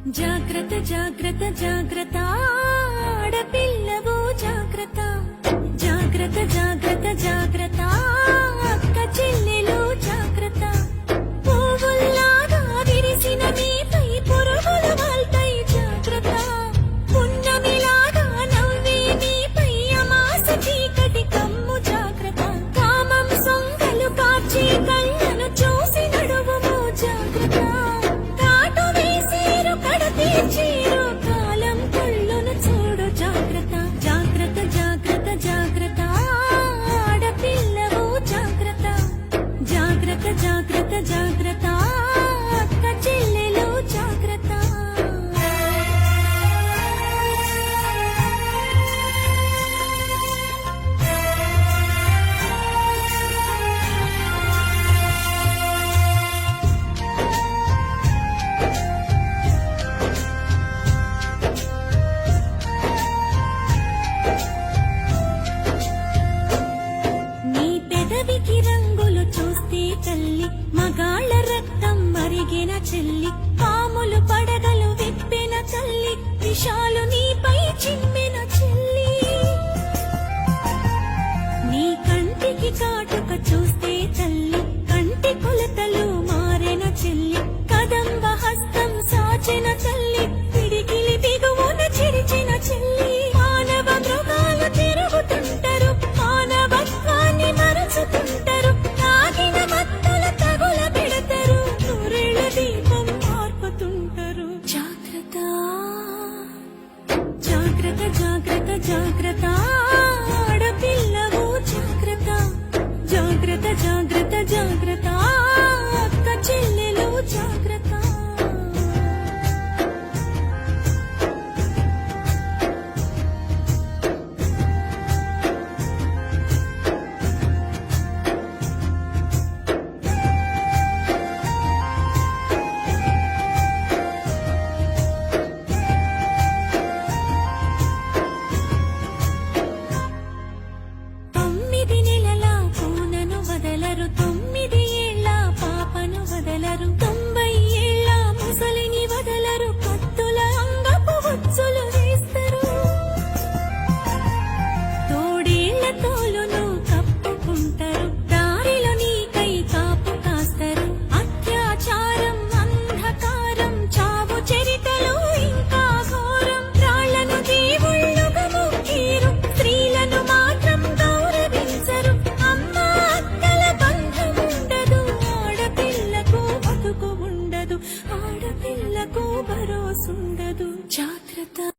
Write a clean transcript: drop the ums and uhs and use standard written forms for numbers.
జాగ్రత్త జాగ్రత్త జాగ్రత్త ఆడపిల్లవో జాగ్రత్త జాగ్రత్త జాగ్రత్త జాగ్రత్త అక్క చెల్లెలు జాగ్రత్త పువ్వుల్లాగా విరిసిన మీపై పురుగులు వాల్తాయి జాగ్రత్త పున్నమిలాగా నవ్వే మీపై అమాస చీకటి కమ్ము జాగ్రత్త కామం సొంగలు కార్చే కళ్ళను చూసి నడువుము జాగ్రత్త చీరు కాలం కళ్ళును చూడు జాగ్రత్త జాగ్రత్త జాగ్రత్త జాగ్రత్త ఆడపిల్లవు జాగ్రత్త జాగ్రత్త జాగ్రత్త జాగ్రత్త అక్క చెల్లెలు జాగ్రత్త రంగులు చూస్తే తల్లి మగాళ్ళ రక్తం మరిగిన చెల్లి పాములు పడగలు విప్పిన తల్లి విషాలు నీపై చిమ్మిన చెల్లి నీ కంటికి కాటుక చూస్తే తల్లి కంటి కొలతలు మారిన చెల్లి కదంబ హస్తం సాచిన తల్లి పిడికిలి బిగువున చిరిచిన చెల్లి మానవ మృగాలు తిరుగుతుంటారు మానవత్వాన్ని మరచుతుంటారు తాగిన మత్తుల తగుల పెడతారు నూరేళ్ల దీపం ఆర్పుతుంటారు జాగ్రత్త జాగ్రత్త జాగ్రత్త జాగ్రత్త ఆడపిల్లవు జాగ్రత్త జాగ్రత్త జాగ్రత్త జాగ్రత్త అక్క చెల్లెలు జాగ్రత్త వదలరు 9 ఏళ్ల పాపను వదలరు 90 ఏళ్ల ముసలిని వదలరు కత్తుల అంగపు ఉచ్చులు వేస్తారు తోడేళ్ల తోలును కప్పుకుంటారు దారిలో నీకై కాపు కాస్తారు అత్యాచారం అంధకారం చావు చరితలు ఇంకా ఘోరం రాళ్లను దేవుళ్ళుగా మొక్కీరు స్త్రీలను మాత్రం గౌరవించరు ఆడపిల్లకు భరోసుండదు జాగ్రత్త